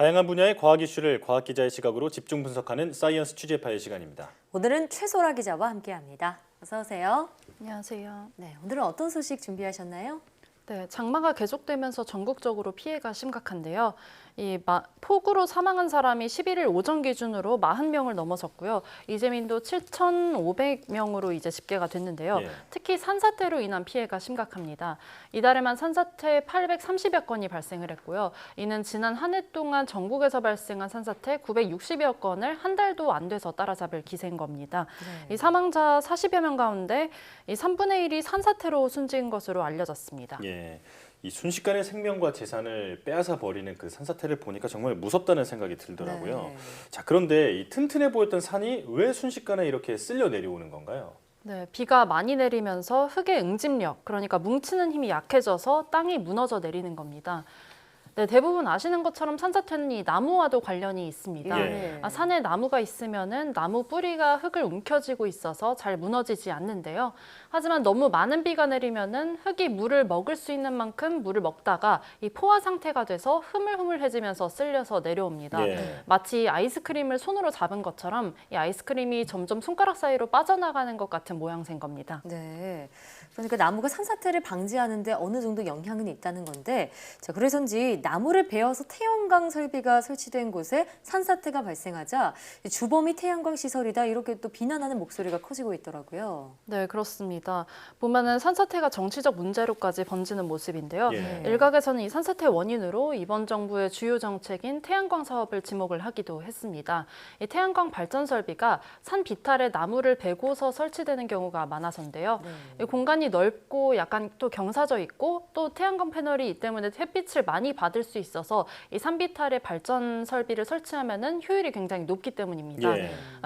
다양한 분야의 과학 이슈를 과학 기자의 시각으로 집중 분석하는 사이언스 취재파의 시간입니다. 오늘은 최소라 기자와 함께합니다. 어서 오세요. 안녕하세요. 네, 오늘은 어떤 소식 준비하셨나요? 네, 장마가 계속되면서 전국적으로 피해가 심각한데요. 폭우로 사망한 사람이 11일 오전 기준으로 40명을 넘어섰고요. 이재민도 7,500명으로 이제 집계가 됐는데요. 특히 산사태로 인한 피해가 심각합니다. 이달에만 산사태 830여 건이 발생을 했고요. 이는 지난 한 해 동안 전국에서 발생한 산사태 960여 건을 한 달도 안 돼서 따라잡을 기세인 겁니다. 네. 이 사망자 40여 명 가운데 이 3분의 1이 산사태로 숨진 것으로 알려졌습니다. 이 순식간에 생명과 재산을 빼앗아 버리는 그 산사태를 보니까 정말 무섭다는 생각이 들더라고요. 네. 자, 그런데 이 튼튼해 보였던 산이 왜 순식간에 이렇게 쓸려 내려오는 건가요? 네, 비가 많이 내리면서 흙의 응집력, 그러니까 뭉치는 힘이 약해져서 땅이 무너져 내리는 겁니다. 네, 대부분 아시는 것처럼 산사태는 이 나무와도 관련이 있습니다. 산에 나무가 있으면은 나무 뿌리가 흙을 움켜쥐고 있어서 잘 무너지지 않는데요. 하지만 너무 많은 비가 내리면은 흙이 물을 먹을 수 있는 만큼 물을 먹다가 이 포화 상태가 돼서 흐물흐물해지면서 쓸려서 내려옵니다. 마치 아이스크림을 손으로 잡은 것처럼 이 아이스크림이 점점 손가락 사이로 빠져나가는 것 같은 모양새인 겁니다. 네. 그러니까 나무가 산사태를 방지하는데 어느 정도 영향은 있다는 건데, 자, 그래서인지 나무를 베어서 태양광 설비가 설치된 곳에 산사태가 발생하자 주범이 태양광 시설이다 이렇게 또 비난하는 목소리가 커지고 있더라고요. 네, 그렇습니다. 보면은 산사태가 정치적 문제로까지 번지는 모습인데요. 예. 일각에서는 이 산사태 원인으로 이번 정부의 주요 정책인 태양광 사업을 지목을 하기도 했습니다. 이 태양광 발전 설비가 산 비탈에 나무를 베고서 설치되는 경우가 많아서인데요. 이 공간이 넓고 약간 또 경사져 있고 또 태양광 패널이 이 때문에 햇빛을 많이 받을 수 있어서 이 산 비탈에 발전 설비를 설치하면은 효율이 굉장히 높기 때문입니다.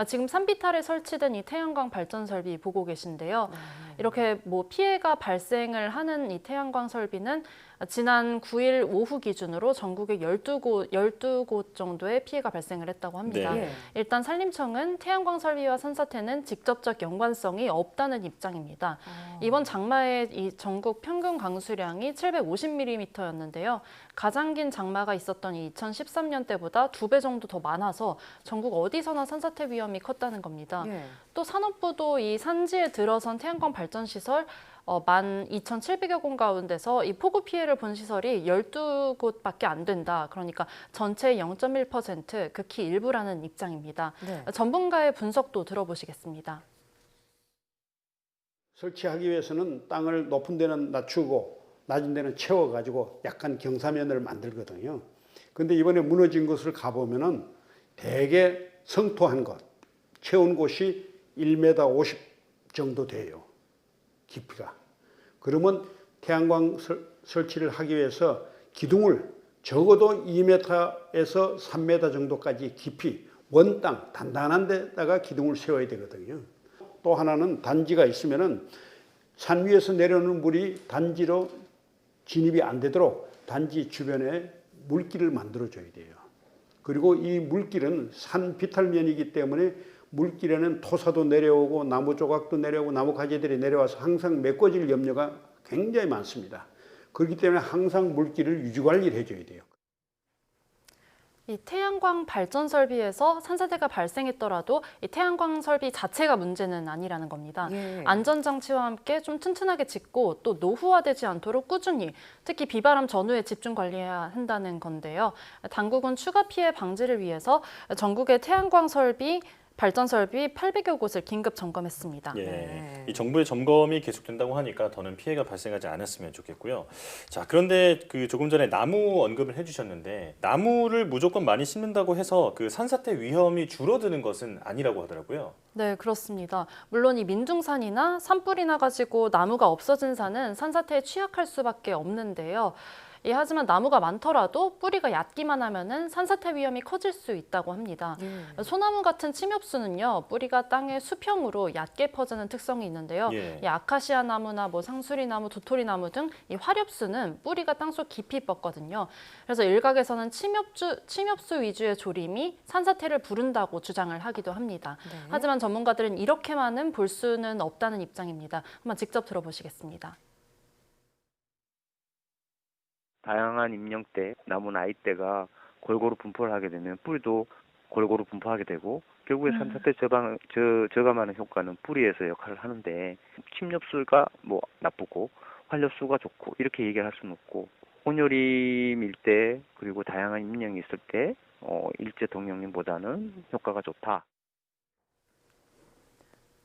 지금 산 비탈에 설치된 이 태양광 발전 설비 보고 계신데요. 이렇게 피해가 발생을 하는 이 태양광 설비는 지난 9일 오후 기준으로 전국에 12곳 정도의 피해가 발생을 했다고 합니다. 일단 산림청은 태양광 설비와 산사태는 직접적 연관성이 없다는 입장입니다. 이번 장마에 이 전국 평균 강수량이 750mm였는데요. 가장 긴 장마가 있었던 2013년 때보다 2배 정도 더 많아서 전국 어디서나 산사태 위험이 컸다는 겁니다. 또 산업부도 이 산지에 들어선 태양광 발전 시설 12,700여 곳 가운데서 이 폭우 피해를 본 시설이 12곳밖에 안 된다. 그러니까 전체의 0.1%, 극히 일부라는 입장입니다. 전문가의 분석도 들어보시겠습니다. 설치하기 위해서는 땅을 높은 데는 낮추고 낮은 데는 채워가지고 약간 경사면을 만들거든요. 근데 이번에 무너진 곳을 가보면은 대개 성토한 곳, 채운 곳이 1m 50 정도 돼요. 깊이가. 그러면 태양광 설치를 하기 위해서 기둥을 적어도 2m에서 3m 정도까지 깊이 원 땅 단단한 데다가 기둥을 세워야 되거든요. 또 하나는 단지가 있으면은 산 위에서 내려오는 물이 단지로 진입이 안 되도록 단지 주변에 물길을 만들어 줘야 돼요. 그리고 이 물길은 산 비탈면이기 때문에 물길에는 토사도 내려오고 나무 조각도 내려오고 나무 가지들이 내려와서 항상 메꿔질 염려가 굉장히 많습니다. 그렇기 때문에 항상 물길을 유지 관리를 해줘야 돼요. 이 태양광 발전 설비에서 산사태가 발생했더라도 이 태양광 설비 자체가 문제는 아니라는 겁니다. 안전장치와 함께 좀 튼튼하게 짓고 또 노후화되지 않도록 꾸준히 특히 비바람 전후에 집중 관리해야 한다는 건데요. 당국은 추가 피해 방지를 위해서 전국의 태양광 설비 발전 설비 800여 곳을 긴급 점검했습니다. 이 정부의 점검이 계속된다고 하니까 더는 피해가 발생하지 않았으면 좋겠고요. 자, 그런데 조금 전에 나무 언급을 해주셨는데 나무를 무조건 많이 심는다고 해서 그 산사태 위험이 줄어드는 것은 아니라고 하더라고요. 네, 그렇습니다. 물론 이 민둥산이나 산불이 나가지고 나무가 없어진 산은 산사태에 취약할 수밖에 없는데요. 하지만 나무가 많더라도 뿌리가 얕기만 하면은 산사태 위험이 커질 수 있다고 합니다. 소나무 같은 침엽수는요, 뿌리가 땅의 수평으로 얕게 퍼지는 특성이 있는데요. 이 아카시아 나무나 상수리 나무, 도토리 나무 등 이 화렵수는 뿌리가 땅속 깊이 뻗거든요. 그래서 일각에서는 침엽수 위주의 조림이 산사태를 부른다고 주장을 하기도 합니다. 하지만 전문가들은 이렇게만은 볼 수는 없다는 입장입니다. 한번 직접 들어보시겠습니다. 다양한 임명대, 나무 나이대가 골고루 분포를 하게 되면 뿌리도 골고루 분포하게 되고 결국에 산사태 저감하는 효과는 뿌리에서 역할을 하는데 침엽수가 뭐 나쁘고 활엽수가 좋고 이렇게 얘기를 할 수는 없고 온요림일 때 그리고 다양한 임명이 있을 때 일제 동용림보다는 효과가 좋다.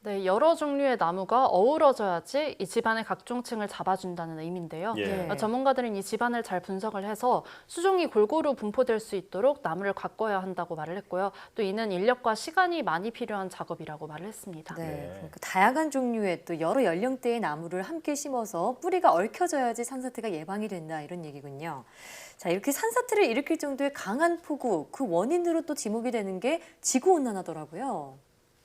네, 여러 종류의 나무가 어우러져야지 이 집안의 각종층을 잡아준다는 의미인데요. 예. 전문가들은 이 집안을 잘 분석을 해서 수종이 골고루 분포될 수 있도록 나무를 가꿔야 한다고 말을 했고요. 또 이는 인력과 시간이 많이 필요한 작업이라고 말을 했습니다. 네, 그러니까 다양한 종류의 또 여러 연령대의 나무를 함께 심어서 뿌리가 얽혀져야지 산사태가 예방이 된다 이런 얘기군요. 자, 이렇게 산사태를 일으킬 정도의 강한 폭우, 그 원인으로 또 지목이 되는 게 지구온난화더라고요.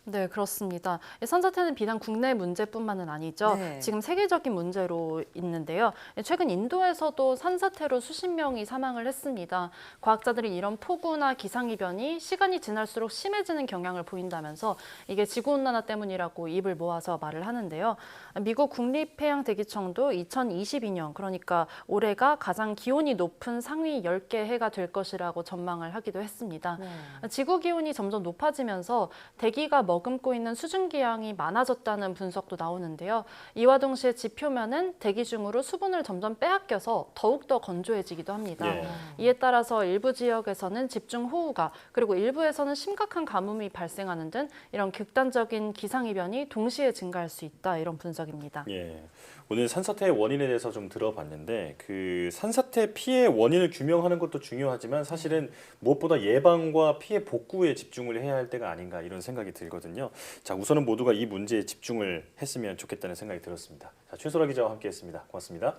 네, 그렇습니다. 이 산사태는 비단 국내 문제뿐만은 아니죠. 네. 지금 세계적인 문제로 있는데요. 최근 인도에서도 산사태로 수십 명이 사망을 했습니다. 과학자들이 이런 폭우나 기상이변이 시간이 지날수록 심해지는 경향을 보인다면서 이게 지구온난화 때문이라고 입을 모아서 말을 하는데요. 미국 국립해양대기청도 2022년, 그러니까 올해가 가장 기온이 높은 상위 10개 해가 될 것이라고 전망을 하기도 했습니다. 네. 지구 기온이 점점 높아지면서 대기가 머금고 있는 수증기량이 많아졌다는 분석도 나오는데요. 이와 동시에 지표면은 대기 중으로 수분을 점점 빼앗겨서 더욱더 건조해지기도 합니다. 예. 이에 따라서 일부 지역에서는 집중호우가 그리고 일부에서는 심각한 가뭄이 발생하는 등 이런 극단적인 기상이변이 동시에 증가할 수 있다 이런 분석입니다. 예. 오늘 산사태의 원인에 대해서 좀 들어봤는데 그 산사태 피해 원인을 규명하는 것도 중요하지만 사실은 무엇보다 예방과 피해 복구에 집중을 해야 할 때가 아닌가 이런 생각이 들거든요. 자, 우선은 모두가 이 문제에 집중을 했으면 좋겠다는 생각이 들었습니다. 자, 최소라 기자와 함께했습니다. 고맙습니다.